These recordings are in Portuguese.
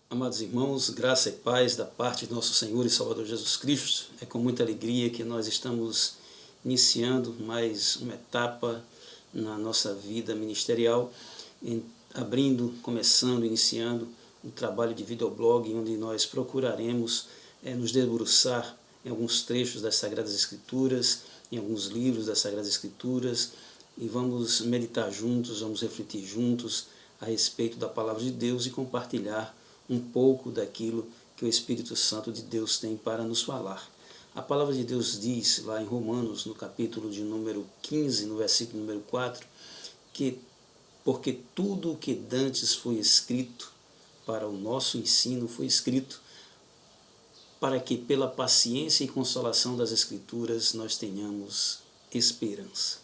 Amados irmãos, graça e paz da parte de nosso Senhor e Salvador Jesus Cristo. É com muita alegria que nós estamos iniciando mais uma etapa na nossa vida ministerial, iniciando um trabalho de videoblog onde nós procuraremos nos debruçar em alguns trechos das Sagradas Escrituras, em alguns livros das Sagradas Escrituras, e vamos meditar juntos, vamos refletir juntos a respeito da Palavra de Deus e compartilhar um pouco daquilo que o Espírito Santo de Deus tem para nos falar. A Palavra de Deus diz lá em Romanos, no capítulo de número 15, no versículo número 4, que porque tudo o que dantes foi escrito para o nosso ensino, foi escrito para que pela paciência e consolação das Escrituras nós tenhamos esperança.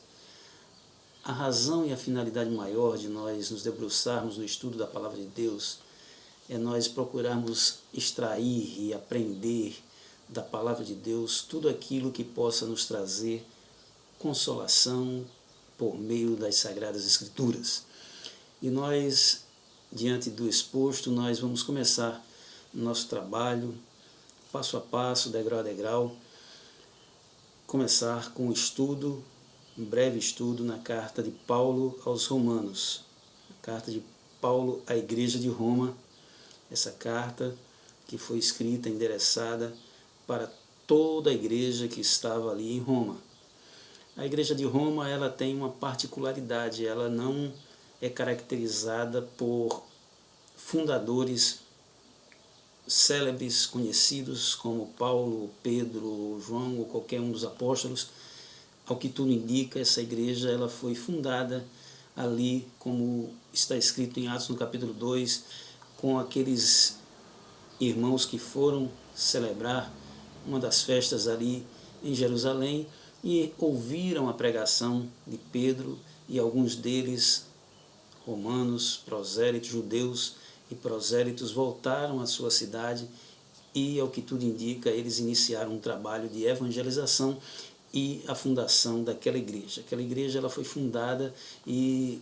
A razão e a finalidade maior de nós nos debruçarmos no estudo da Palavra de Deus é nós procurarmos extrair e aprender da Palavra de Deus tudo aquilo que possa nos trazer consolação por meio das Sagradas Escrituras. E nós, diante do exposto, nós vamos começar nosso trabalho, passo a passo, degrau a degrau, começar com um breve estudo na carta de Paulo aos Romanos, a carta de Paulo à Igreja de Roma, essa carta que foi escrita, endereçada para toda a igreja que estava ali em Roma. A Igreja de Roma, ela tem uma particularidade, ela não é caracterizada por fundadores célebres, conhecidos como Paulo, Pedro, João ou qualquer um dos apóstolos. Ao que tudo indica, essa igreja ela foi fundada ali, como está escrito em Atos no capítulo 2, com aqueles irmãos que foram celebrar uma das festas ali em Jerusalém e ouviram a pregação de Pedro, e alguns deles, romanos, prosélitos, judeus e prosélitos, voltaram à sua cidade e, ao que tudo indica, eles iniciaram um trabalho de evangelização e a fundação daquela igreja. Aquela igreja ela foi fundada e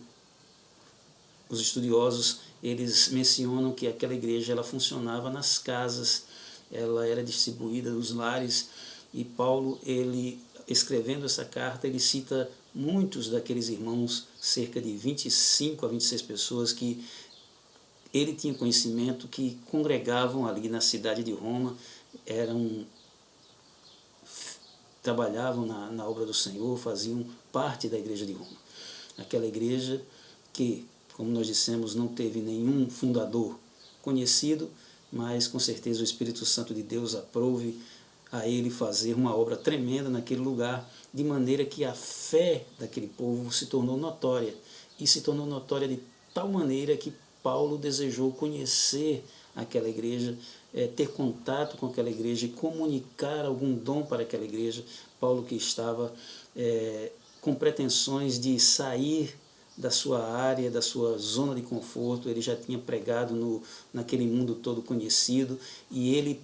os estudiosos eles mencionam que aquela igreja ela funcionava nas casas, ela era distribuída nos lares, e Paulo, ele escrevendo essa carta, ele cita muitos daqueles irmãos, cerca de 25 a 26 pessoas que ele tinha conhecimento, que congregavam ali na cidade de Roma, trabalhavam na obra do Senhor, faziam parte da igreja de Roma. Aquela igreja que, como nós dissemos, não teve nenhum fundador conhecido, mas com certeza o Espírito Santo de Deus aprove a ele fazer uma obra tremenda naquele lugar, de maneira que a fé daquele povo se tornou notória, e se tornou notória de tal maneira que Paulo desejou conhecer aquela igreja, ter contato com aquela igreja e comunicar algum dom para aquela igreja. Paulo, que estava com pretensões de sair da sua área, da sua zona de conforto, ele já tinha pregado naquele mundo todo conhecido, e ele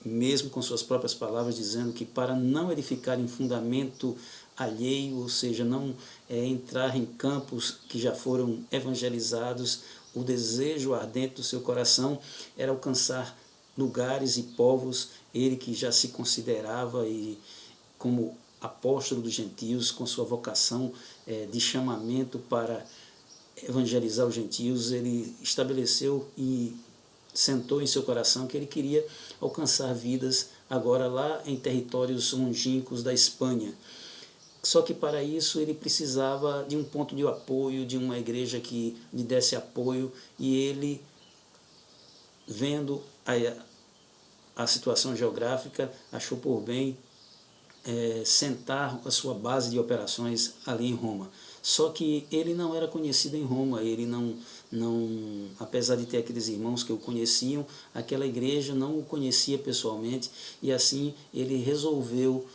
mesmo com suas próprias palavras dizendo que para não edificar em fundamento alheio, ou seja, não entrar em campos que já foram evangelizados, o desejo ardente do seu coração era alcançar lugares e povos, ele que já se considerava como apóstolo dos gentios, com sua vocação de chamamento para evangelizar os gentios, ele estabeleceu e sentou em seu coração que ele queria alcançar vidas agora lá em territórios longínquos da Espanha. Só que para isso ele precisava de um ponto de apoio, de uma igreja que lhe desse apoio, e ele, vendo a situação geográfica, achou por bem sentar a sua base de operações ali em Roma. Só que ele não era conhecido em Roma, ele não, apesar de ter aqueles irmãos que o conheciam, aquela igreja não o conhecia pessoalmente, e assim ele resolveu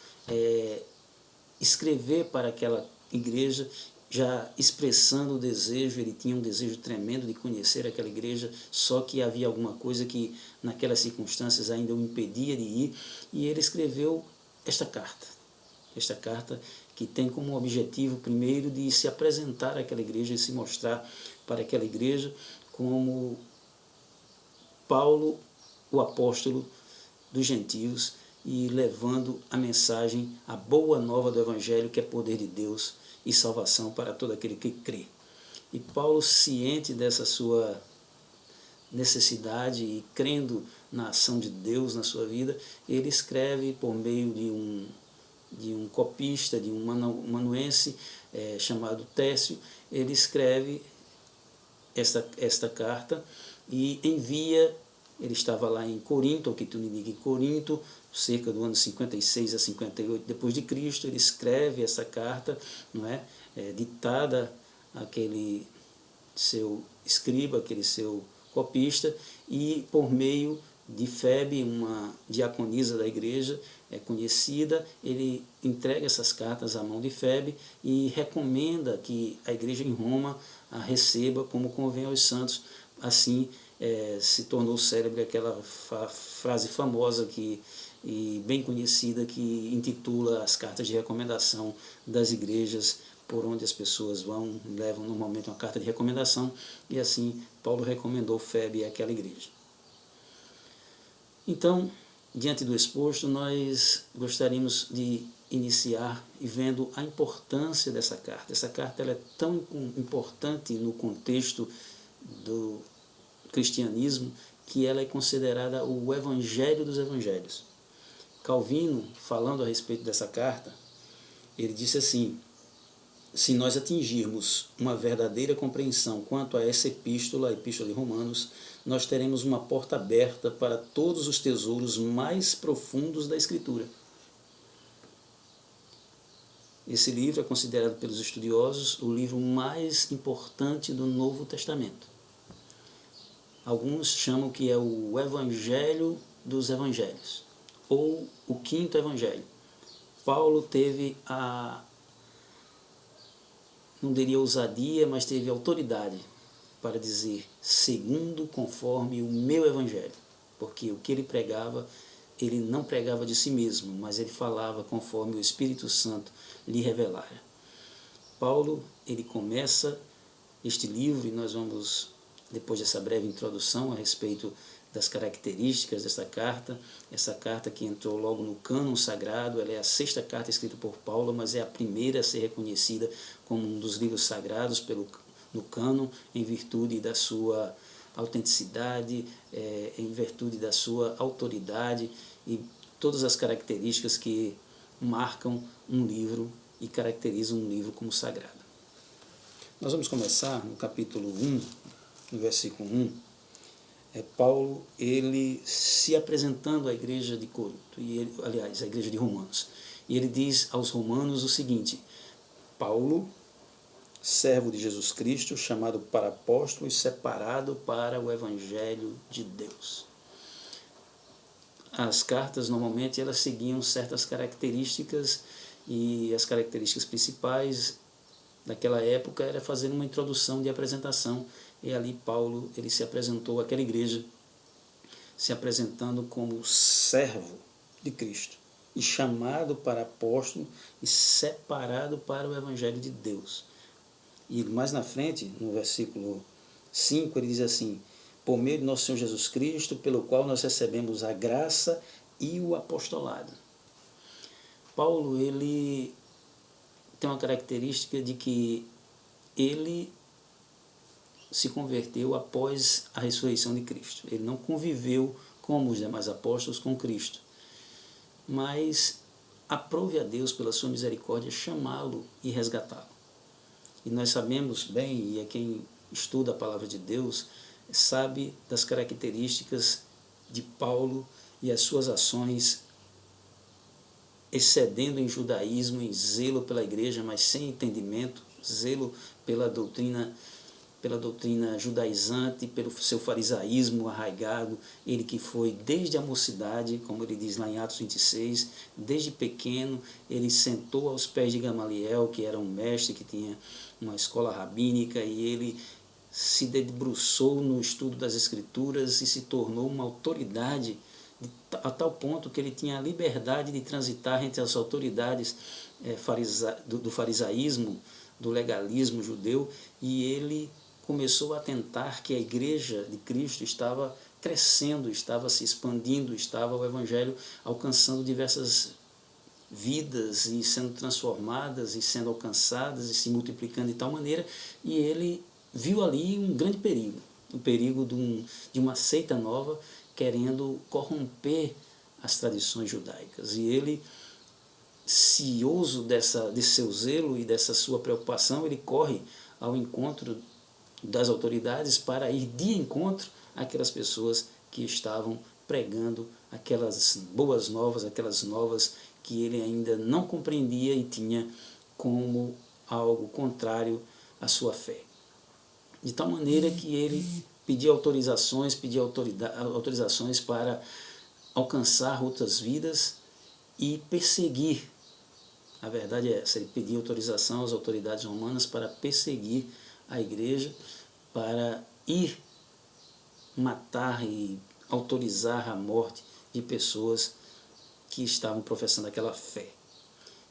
escrever para aquela igreja, já expressando o desejo. Ele tinha um desejo tremendo de conhecer aquela igreja, só que havia alguma coisa que naquelas circunstâncias ainda o impedia de ir, e ele escreveu esta carta que tem como objetivo primeiro de se apresentar àquela igreja e se mostrar para aquela igreja como Paulo, o apóstolo dos gentios, e levando a mensagem, a boa nova do Evangelho, que é poder de Deus e salvação para todo aquele que crê. E Paulo, ciente dessa sua necessidade e crendo na ação de Deus na sua vida, ele escreve por meio de um copista, de um manuense chamado Técio. Ele escreve esta carta e envia. Ele estava lá em Corinto, ou que tu me diga, em Corinto, cerca do ano 56 a 58 depois de Cristo. Ele escreve essa carta, não é, ditada àquele seu escriba, aquele seu copista, e por meio de Febe, uma diaconisa da igreja conhecida, ele entrega essas cartas à mão de Febe e recomenda que a igreja em Roma a receba como convém aos santos. Assim se tornou célebre aquela frase famosa e bem conhecida que intitula as cartas de recomendação das igrejas por onde as pessoas vão, levam normalmente uma carta de recomendação, e assim Paulo recomendou Febe àquela igreja. Então, diante do exposto, nós gostaríamos de iniciar e vendo a importância dessa carta. Essa carta ela é tão importante no contexto do cristianismo que ela é considerada o evangelho dos evangelhos. Calvino, falando a respeito dessa carta, ele disse assim: se nós atingirmos uma verdadeira compreensão quanto a essa epístola, a epístola de Romanos, nós teremos uma porta aberta para todos os tesouros mais profundos da Escritura. Esse livro é considerado pelos estudiosos o livro mais importante do Novo Testamento. Alguns chamam que é o Evangelho dos Evangelhos, ou o quinto Evangelho. Paulo teve não diria ousadia, mas teve autoridade para dizer, segundo, conforme o meu Evangelho. Porque o que ele pregava, ele não pregava de si mesmo, mas ele falava conforme o Espírito Santo lhe revelara. Paulo, ele começa este livro, e nós vamos, depois dessa breve introdução a respeito das características dessa carta, essa carta que entrou logo no cânon sagrado, ela é a 6ª carta escrita por Paulo, mas é a primeira a ser reconhecida como um dos livros sagrados no cânon, em virtude da sua autenticidade, em virtude da sua autoridade e todas as características que marcam um livro e caracterizam um livro como sagrado. Nós vamos começar no capítulo 1, no versículo 1, Paulo, ele se apresentando à igreja de Corinto, aliás, à igreja de Romanos, e ele diz aos romanos o seguinte: Paulo, servo de Jesus Cristo, chamado para apóstolo e separado para o Evangelho de Deus. As cartas, normalmente, elas seguiam certas características, e as características principais daquela época era fazer uma introdução de apresentação, e ali Paulo ele se apresentou àquela igreja, se apresentando como servo de Cristo, e chamado para apóstolo e separado para o Evangelho de Deus. E mais na frente, no versículo 5, ele diz assim: por meio de nosso Senhor Jesus Cristo, pelo qual nós recebemos a graça e o apostolado. Paulo, ele tem uma característica de que ele se converteu após a ressurreição de Cristo. Ele não conviveu como os demais apóstolos com Cristo, mas aprove a Deus pela sua misericórdia chamá-lo e resgatá-lo. E nós sabemos bem, e quem estuda a palavra de Deus sabe das características de Paulo e as suas ações excedendo em judaísmo, em zelo pela igreja, mas sem entendimento, zelo pela doutrina judaizante, pelo seu farisaísmo arraigado, ele que foi desde a mocidade, como ele diz lá em Atos 26, desde pequeno, ele sentou aos pés de Gamaliel, que era um mestre, que tinha uma escola rabínica, e ele se debruçou no estudo das Escrituras e se tornou uma autoridade a tal ponto que ele tinha a liberdade de transitar entre as autoridades do farisaísmo, do legalismo judeu, e ele começou a tentar que a igreja de Cristo estava crescendo, estava se expandindo, estava o Evangelho alcançando diversas vidas e sendo transformadas e sendo alcançadas e se multiplicando de tal maneira, e ele viu ali um grande perigo, o perigo de uma seita nova querendo corromper as tradições judaicas. E ele, cioso desse seu zelo e dessa sua preocupação, ele corre ao encontro das autoridades para ir de encontro àquelas pessoas que estavam pregando aquelas boas novas, aquelas novas que ele ainda não compreendia e tinha como algo contrário à sua fé. De tal maneira que ele pediu autorizações para alcançar outras vidas e perseguir. A verdade é essa, ele pediu autorização às autoridades romanas para perseguir a igreja, para ir matar e autorizar a morte de pessoas que estavam professando aquela fé.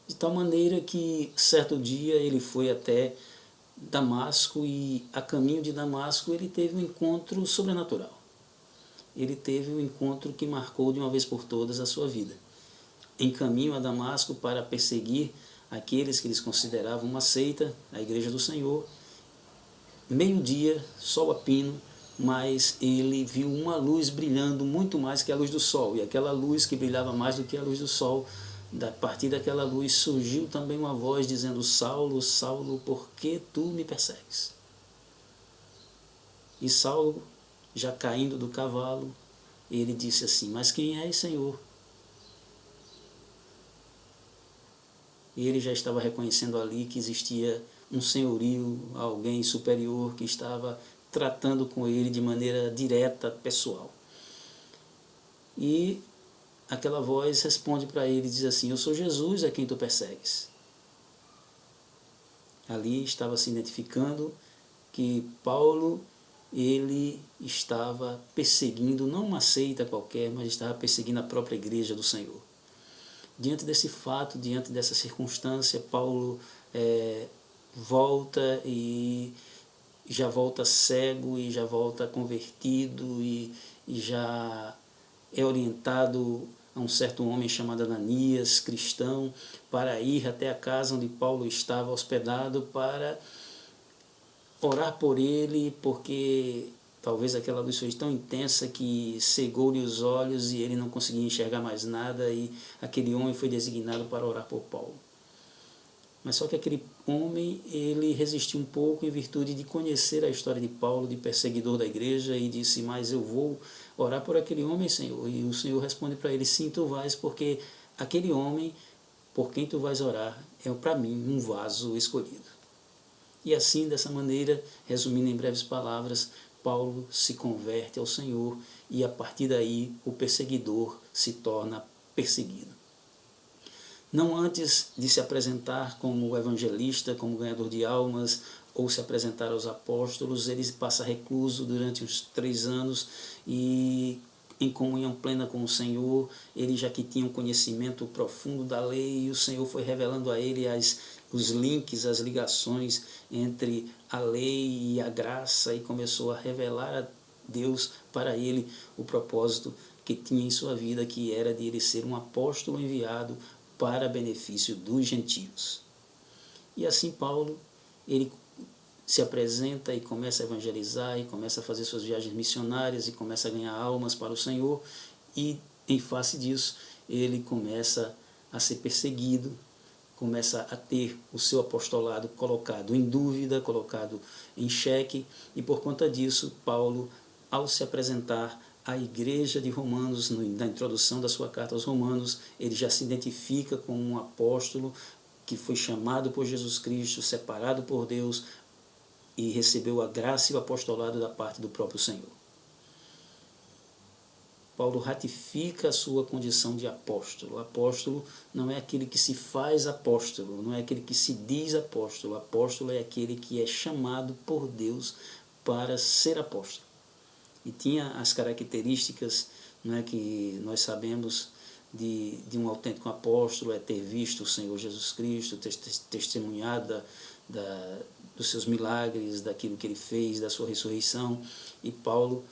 De tal maneira que, certo dia, ele foi até Damasco e, a caminho de Damasco, ele teve um encontro sobrenatural. Ele teve um encontro que marcou de uma vez por todas a sua vida. Em caminho a Damasco para perseguir aqueles que eles consideravam uma seita, a Igreja do Senhor, meio-dia, sol a pino, mas ele viu uma luz brilhando muito mais que a luz do sol, e aquela luz que brilhava mais do que a luz do sol, a partir daquela luz surgiu também uma voz dizendo: Saulo, Saulo, por que tu me persegues? E Saulo, já caindo do cavalo, ele disse assim: mas quem és, Senhor? E ele já estava reconhecendo ali que existia um senhorio, alguém superior que estava tratando com ele de maneira direta, pessoal. E aquela voz responde para ele e diz assim: eu sou Jesus a quem tu persegues. Ali estava se identificando que Paulo, ele estava perseguindo não uma seita qualquer, mas estava perseguindo a própria igreja do Senhor. Diante desse fato, diante dessa circunstância, Paulo volta e já volta cego e já volta convertido e já é orientado a um certo homem chamado Ananias, cristão, para ir até a casa onde Paulo estava hospedado para orar por ele, porque talvez aquela luz foi tão intensa que cegou-lhe os olhos e ele não conseguia enxergar mais nada, e aquele homem foi designado para orar por Paulo. Mas só que aquele homem, ele resistiu um pouco em virtude de conhecer a história de Paulo, de perseguidor da igreja, e disse: mas eu vou orar por aquele homem, Senhor. E o Senhor responde para ele: sim, tu vais, porque aquele homem por quem tu vais orar é para mim um vaso escolhido. E assim, dessa maneira, resumindo em breves palavras, Paulo se converte ao Senhor e a partir daí o perseguidor se torna perseguido. Não antes de se apresentar como evangelista, como ganhador de almas, ou se apresentar aos apóstolos, ele passa recluso durante uns 3 anos e em comunhão plena com o Senhor, ele já que tinha um conhecimento profundo da lei, e o Senhor foi revelando a ele os links, as ligações entre a lei e a graça, e começou a revelar a Deus para ele o propósito que tinha em sua vida, que era de ele ser um apóstolo enviado para benefício dos gentios. E assim Paulo, ele se apresenta e começa a evangelizar, e começa a fazer suas viagens missionárias, e começa a ganhar almas para o Senhor, e em face disso, ele começa a ser perseguido, começa a ter o seu apostolado colocado em dúvida, colocado em xeque, e por conta disso, Paulo, ao se apresentar à igreja de Romanos, na introdução da sua carta aos Romanos, ele já se identifica como um apóstolo que foi chamado por Jesus Cristo, separado por Deus, e recebeu a graça e o apostolado da parte do próprio Senhor. Paulo ratifica a sua condição de apóstolo. O apóstolo não é aquele que se faz apóstolo, não é aquele que se diz apóstolo. O apóstolo é aquele que é chamado por Deus para ser apóstolo. E tinha as características, não é, que nós sabemos de um autêntico apóstolo: é ter visto o Senhor Jesus Cristo, ter testemunhado dos seus milagres, daquilo que ele fez, da sua ressurreição. E Paulo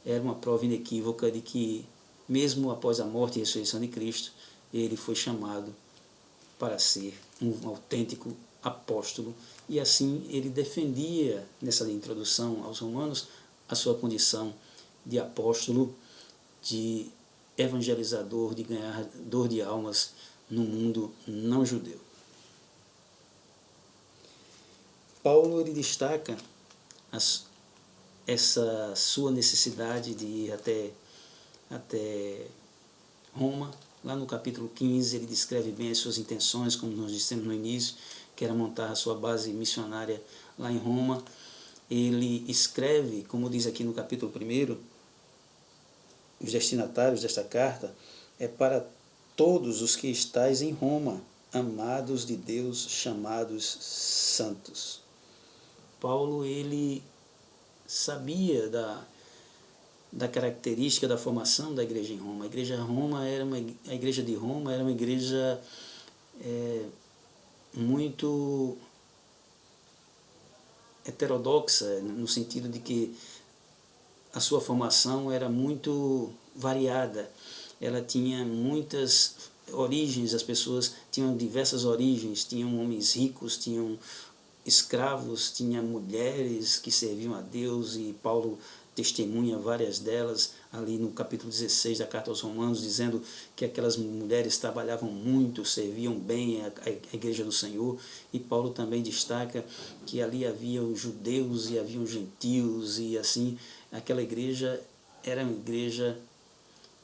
era uma prova inequívoca de que, mesmo após a morte e ressurreição de Cristo, ele foi chamado para ser um autêntico apóstolo, e assim ele defendia, nessa introdução aos Romanos, a sua condição de apóstolo, de evangelizador, de ganhador de almas no mundo não judeu. Paulo ele destaca essa sua necessidade de ir até Roma. Lá no capítulo 15 ele descreve bem as suas intenções, como nós dissemos no início, que era montar a sua base missionária lá em Roma. Ele escreve, como diz aqui no capítulo 1, os destinatários desta carta é para todos os que estáis em Roma, amados de Deus, chamados santos. Paulo ele sabia da característica da formação da igreja em Roma. A igreja de Roma era uma igreja muito heterodoxa, no sentido de que a sua formação era muito variada. Ela tinha muitas origens, as pessoas tinham diversas origens, tinham homens ricos, tinham escravos, tinha mulheres que serviam a Deus, e Paulo testemunha várias delas ali no capítulo 16 da carta aos Romanos, dizendo que aquelas mulheres trabalhavam muito, serviam bem a igreja do Senhor. E Paulo também destaca que ali havia os judeus e havia os gentios, e assim aquela igreja era uma igreja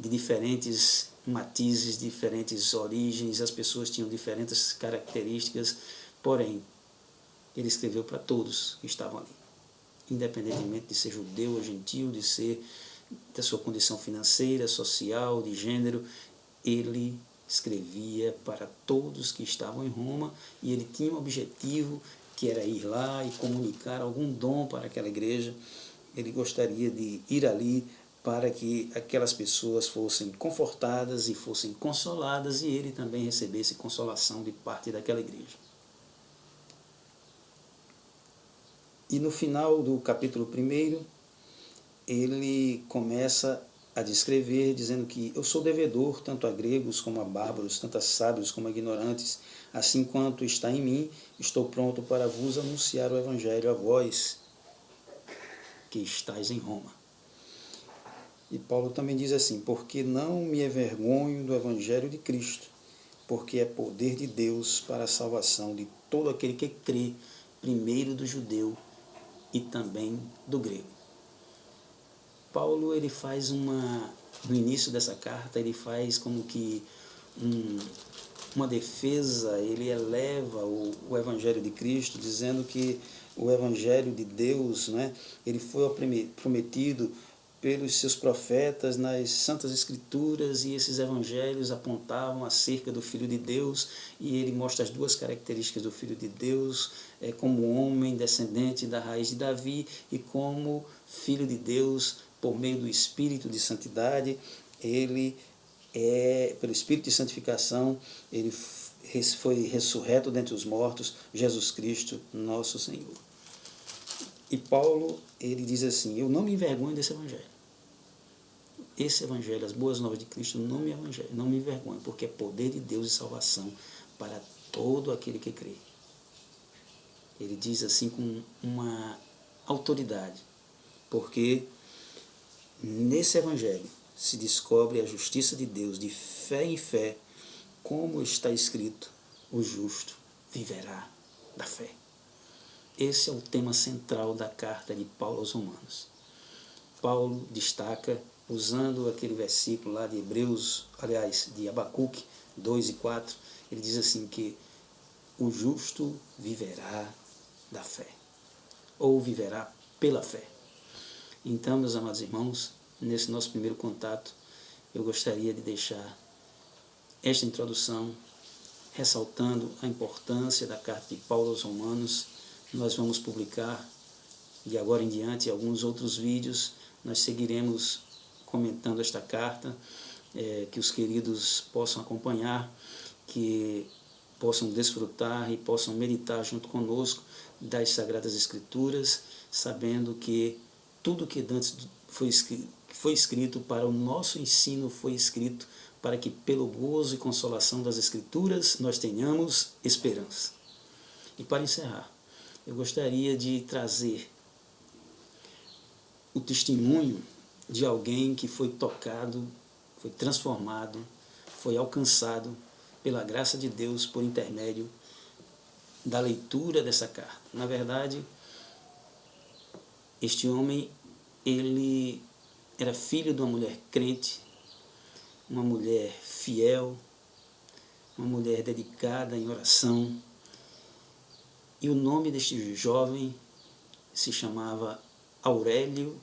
de diferentes matizes, diferentes origens, as pessoas tinham diferentes características, porém ele escreveu para todos que estavam ali, independentemente de ser judeu ou gentio, de ser da sua condição financeira, social, de gênero. Ele escrevia para todos que estavam em Roma, e ele tinha um objetivo, que era ir lá e comunicar algum dom para aquela igreja. Ele gostaria de ir ali para que aquelas pessoas fossem confortadas e fossem consoladas, e ele também recebesse consolação de parte daquela igreja. E no final do capítulo 1, ele começa a descrever, dizendo que eu sou devedor tanto a gregos como a bárbaros, tanto a sábios como a ignorantes, assim quanto está em mim, estou pronto para vos anunciar o evangelho a vós que estáis em Roma. E Paulo também diz assim, porque não me envergonho do evangelho de Cristo, porque é poder de Deus para a salvação de todo aquele que crê, primeiro do judeu e também do grego. Paulo ele faz no início dessa carta, ele faz como que uma defesa, ele eleva o Evangelho de Cristo, dizendo que o Evangelho de Deus, né, ele foi prometido pelos seus profetas nas Santas Escrituras, e esses evangelhos apontavam acerca do Filho de Deus, e ele mostra as duas características do Filho de Deus, como homem descendente da raiz de Davi, e como Filho de Deus, por meio do Espírito de Santidade, ele pelo Espírito de Santificação, ele foi ressurreto dentre os mortos, Jesus Cristo, nosso Senhor. E Paulo, ele diz assim, eu não me envergonho desse evangelho. Esse evangelho, as boas novas de Cristo, não me envergonho, porque é poder de Deus e salvação para todo aquele que crê. Ele diz assim com uma autoridade, porque nesse evangelho se descobre a justiça de Deus de fé em fé, como está escrito, o justo viverá da fé. Esse é o tema central da carta de Paulo aos Romanos. Paulo destaca, usando aquele versículo lá de Hebreus, aliás, de Abacuque 2 e 4, ele diz assim que o justo viverá da fé, ou viverá pela fé. Então, meus amados irmãos, nesse nosso primeiro contato, eu gostaria de deixar esta introdução, ressaltando a importância da carta de Paulo aos Romanos. Nós vamos publicar, de agora em diante, alguns outros vídeos. Nós seguiremos comentando esta carta, que os queridos possam acompanhar, que possam desfrutar e possam meditar junto conosco das Sagradas Escrituras, sabendo que tudo que antes que foi escrito para o nosso ensino, foi escrito para que pelo gozo e consolação das Escrituras nós tenhamos esperança. E para encerrar, eu gostaria de trazer o testemunho de alguém que foi tocado, foi transformado, foi alcançado pela graça de Deus por intermédio da leitura dessa carta. Na verdade, este homem, ele era filho de uma mulher crente, uma mulher fiel, uma mulher dedicada em oração. E o nome deste jovem se chamava Aurélio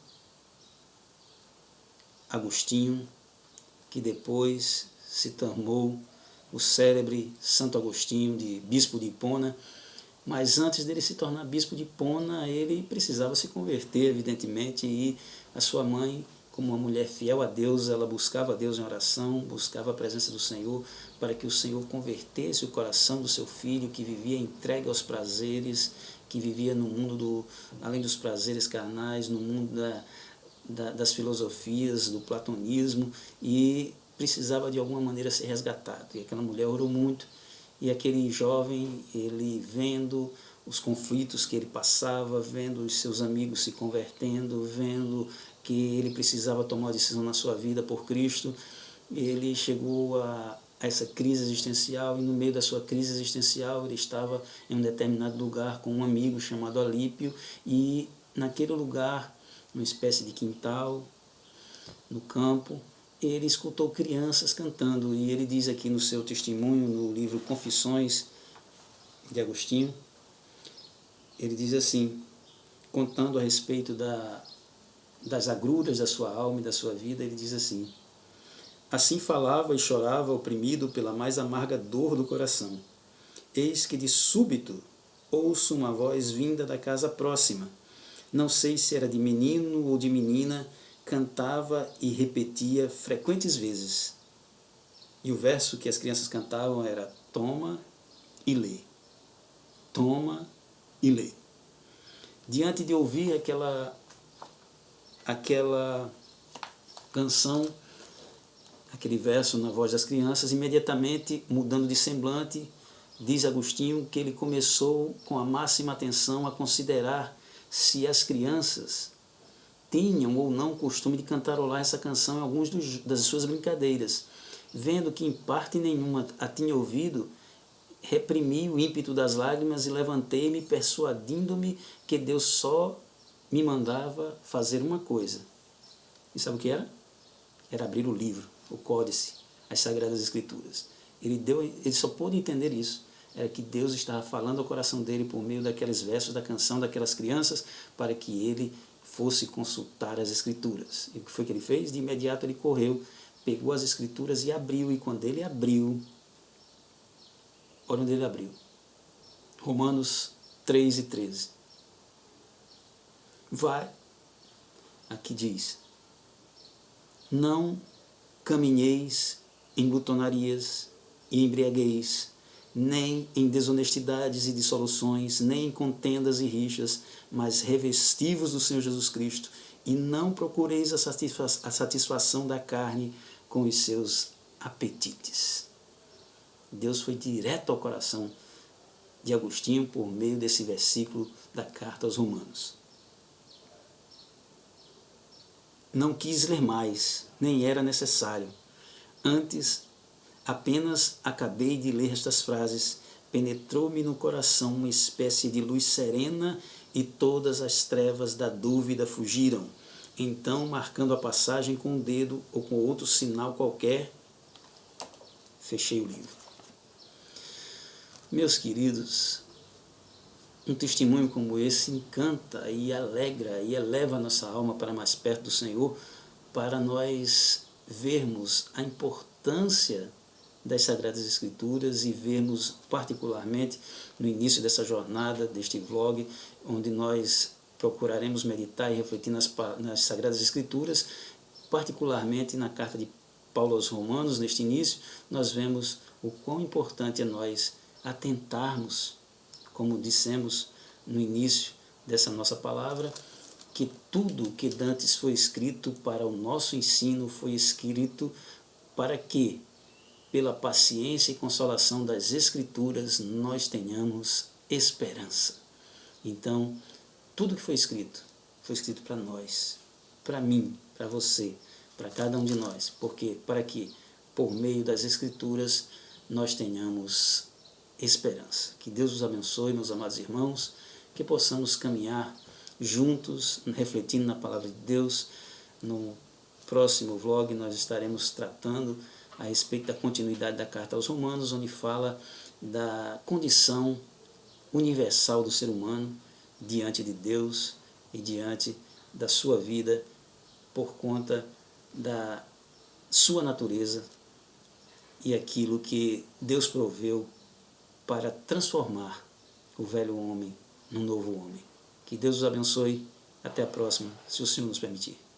Agostinho, que depois se tornou o célebre Santo Agostinho, de bispo de Hipona. Mas antes dele se tornar bispo de Hipona, ele precisava se converter, evidentemente, e a sua mãe, como uma mulher fiel a Deus, ela buscava a Deus em oração, buscava a presença do Senhor, para que o Senhor convertesse o coração do seu filho, que vivia entregue aos prazeres, que vivia no mundo, além dos prazeres carnais, no mundo das filosofias, do platonismo, e precisava de alguma maneira ser resgatado. E aquela mulher orou muito, e aquele jovem, ele vendo os conflitos que ele passava, vendo os seus amigos se convertendo, vendo que ele precisava tomar uma decisão na sua vida por Cristo, ele chegou a essa crise existencial, e no meio da sua crise existencial ele estava em um determinado lugar com um amigo chamado Alípio, e naquele lugar, uma espécie de quintal, no campo, ele escutou crianças cantando, e ele diz aqui no seu testemunho, no livro Confissões de Agostinho, ele diz assim, contando a respeito das agruras da sua alma e da sua vida, ele diz assim: assim falava e chorava, oprimido pela mais amarga dor do coração. Eis que de súbito ouço uma voz vinda da casa próxima. Não sei se era de menino ou de menina, cantava e repetia frequentes vezes. E o verso que as crianças cantavam era: toma e lê. Toma e lê. Diante de ouvir aquela canção, aquele verso na voz das crianças, imediatamente, mudando de semblante, diz Agostinho que ele começou com a máxima atenção a considerar se as crianças tinham ou não o costume de cantarolar essa canção em algumas das suas brincadeiras. Vendo que em parte nenhuma a tinha ouvido, reprimi o ímpeto das lágrimas e levantei-me, persuadindo-me que Deus só me mandava fazer uma coisa. E sabe o que era? Era abrir o livro, o códice, as Sagradas Escrituras. Ele só pôde entender isso. Era que Deus estava falando ao coração dele por meio daqueles versos da canção daquelas crianças, para que ele fosse consultar as Escrituras. E o que foi que ele fez? De imediato ele correu, pegou as Escrituras e abriu. E quando ele abriu, olha onde ele abriu. Romanos 3:13. Vai, aqui diz: não caminheis em glutonarias e embriagueis, nem em desonestidades e dissoluções, nem em contendas e rixas, mas revesti-vos do Senhor Jesus Cristo, e não procureis a satisfação da carne com os seus apetites. Deus foi direto ao coração de Agostinho por meio desse versículo da carta aos Romanos. Não quis ler mais, nem era necessário. Antes, apenas acabei de ler estas frases, penetrou-me no coração uma espécie de luz serena e todas as trevas da dúvida fugiram. Então, marcando a passagem com o dedo ou com outro sinal qualquer, fechei o livro. Meus queridos, um testemunho como esse encanta e alegra e eleva a nossa alma para mais perto do Senhor, para nós vermos a importância das Sagradas Escrituras e vermos particularmente no início dessa jornada, deste vlog, onde nós procuraremos meditar e refletir nas Sagradas Escrituras, particularmente na carta de Paulo aos Romanos. Neste início, nós vemos o quão importante é nós atentarmos, como dissemos no início dessa nossa palavra, que tudo que dantes foi escrito para o nosso ensino foi escrito para que, pela paciência e consolação das Escrituras, nós tenhamos esperança. Então, tudo que foi escrito para nós, para mim, para você, para cada um de nós. Porque para que, por meio das Escrituras, nós tenhamos esperança. Que Deus os abençoe, meus amados irmãos, que possamos caminhar juntos, refletindo na palavra de Deus. No próximo vlog nós estaremos tratando a respeito da continuidade da carta aos Romanos, onde fala da condição universal do ser humano diante de Deus e diante da sua vida por conta da sua natureza e aquilo que Deus proveu para transformar o velho homem num novo homem. Que Deus os abençoe. Até a próxima, se o Senhor nos permitir.